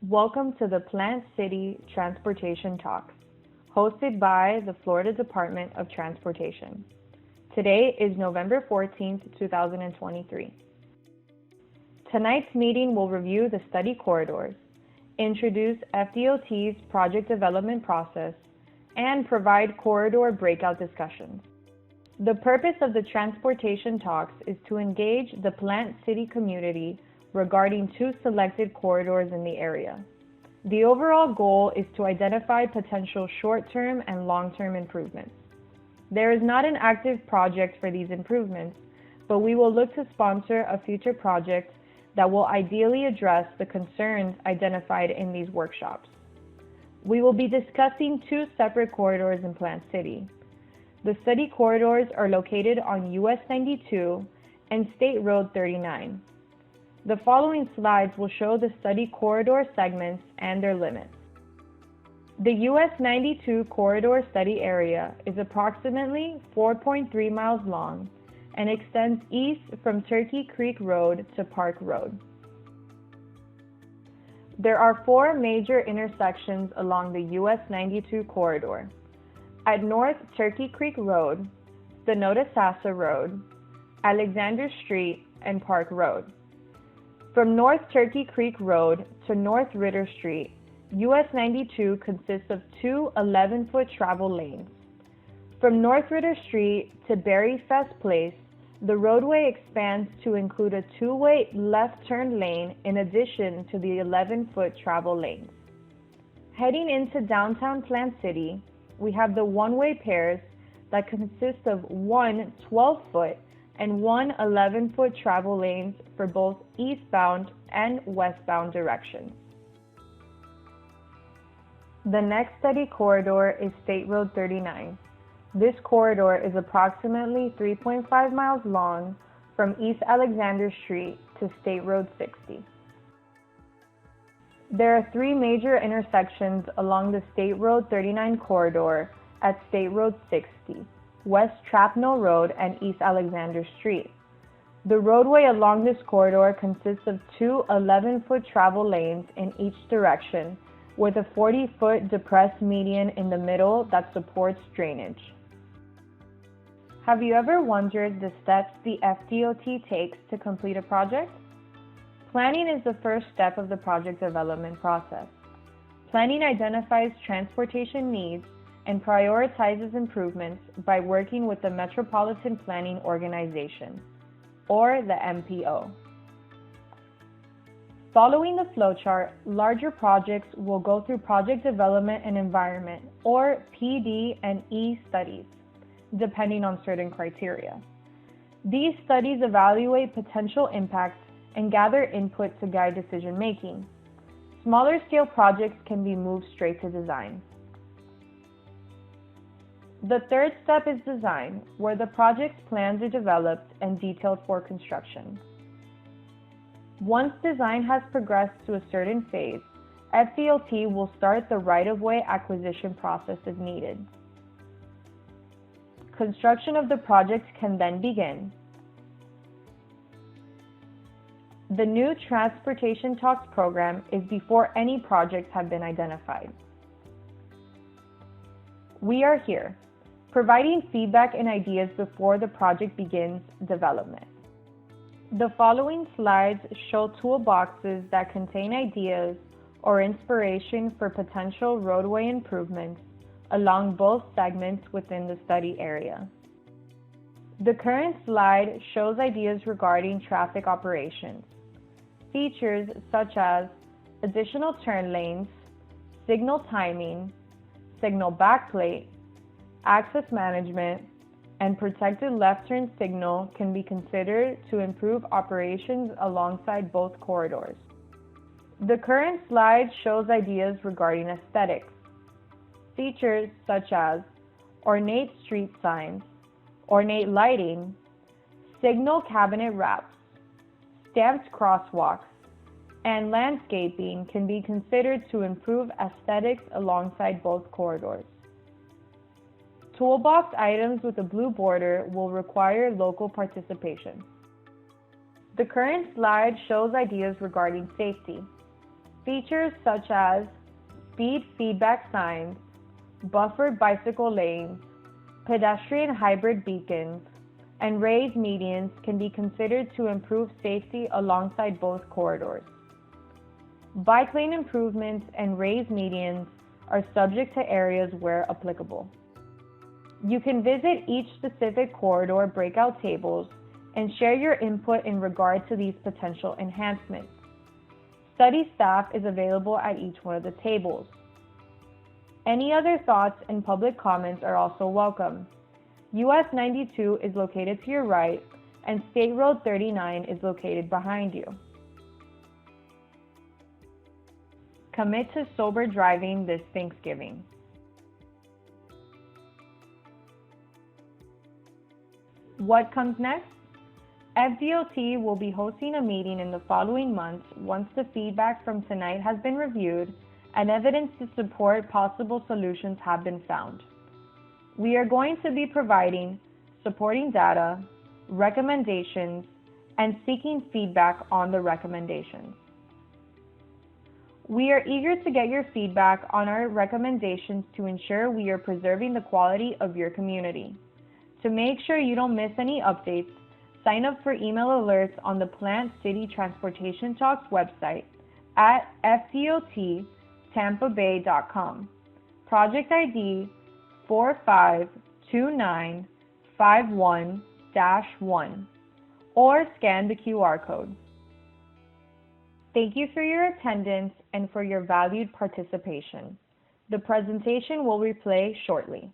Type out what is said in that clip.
Welcome to the Plant City Transportation Talks, hosted by the Florida Department of Transportation. Today is November 14th, 2023. Tonight's meeting will review the study corridors, introduce FDOT's project development process, and provide corridor breakout discussions. The purpose of the transportation talks is to engage the Plant City community regarding two selected corridors in the area. The overall goal is to identify potential short-term and long-term improvements. There is not an active project for these improvements, but we will look to sponsor a future project that will ideally address the concerns identified in these workshops. We will be discussing two separate corridors in Plant City. The study corridors are located on US 92 and State Road 39. The following slides will show the study corridor segments and their limits. The US 92 corridor study area is approximately 4.3 miles long and extends east from Turkey Creek Road to Park Road. There are four major intersections along the US 92 corridor. At North Turkey Creek Road, Sonota-Sassa Road, Alexander Street, and Park Road. From North Turkey Creek Road to North Ritter Street, US 92 consists of two 11-foot travel lanes. From North Ritter Street to Berry Fest Place, the roadway expands to include a two-way left turn lane in addition to the 11-foot travel lanes. Heading into downtown Plant City, we have the one-way pairs that consist of one 12-foot and one 11-foot travel lanes for both eastbound and westbound directions. The next study corridor is State Road 39. This corridor is approximately 3.5 miles long from East Alexander Street to State Road 60. There are three major intersections along the State Road 39 corridor at State Road 60, West Trapnell Road, and East Alexander Street. The roadway along this corridor consists of two 11-foot travel lanes in each direction, with a 40-foot depressed median in the middle that supports drainage. Have you ever wondered the steps the FDOT takes to complete a project? Planning is the first step of the project development process. Planning identifies transportation needs and prioritizes improvements by working with the Metropolitan Planning Organization, or the MPO. Following the flowchart, larger projects will go through Project Development and Environment, or PD and E studies, depending on certain criteria. These studies evaluate potential impacts and gather input to guide decision-making. Smaller scale projects can be moved straight to design. The third step is design, where the project's plans are developed and detailed for construction. Once design has progressed to a certain phase, FDOT will start the right-of-way acquisition process as needed. Construction of the project can then begin. The new Transportation Talks program is before any projects have been identified. We are here, providing feedback and ideas before the project begins development. The following slides show toolboxes that contain ideas or inspiration for potential roadway improvements along both segments within the study area. The current slide shows ideas regarding traffic operations. Features such as additional turn lanes, signal timing, signal backplate, access management, and protected left turn signal can be considered to improve operations alongside both corridors. The current slide shows ideas regarding aesthetics. Features such as ornate street signs, ornate lighting, signal cabinet wraps, stamped crosswalks, and landscaping can be considered to improve aesthetics alongside both corridors. Toolbox items with a blue border will require local participation. The current slide shows ideas regarding safety. Features such as speed feedback signs, buffered bicycle lanes, pedestrian hybrid beacons, and raised medians can be considered to improve safety alongside both corridors. Bike lane improvements and raised medians are subject to areas where applicable. You can visit each specific corridor breakout tables and share your input in regard to these potential enhancements. Study staff is available at each one of the tables. Any other thoughts and public comments are also welcome. US 92 is located to your right, and State Road 39 is located behind you. Commit to sober driving this Thanksgiving. What comes next? FDOT will be hosting a meeting in the following months once the feedback from tonight has been reviewed and evidence to support possible solutions have been found. We are going to be providing supporting data, recommendations, and seeking feedback on the recommendations. We are eager to get your feedback on our recommendations to ensure we are preserving the quality of your community. To make sure you don't miss any updates, sign up for email alerts on the Plant City Transportation Talks website at fdottampabay.com. Project ID 452951-1 or scan the QR code. Thank you for your attendance and for your valued participation. The presentation will replay shortly.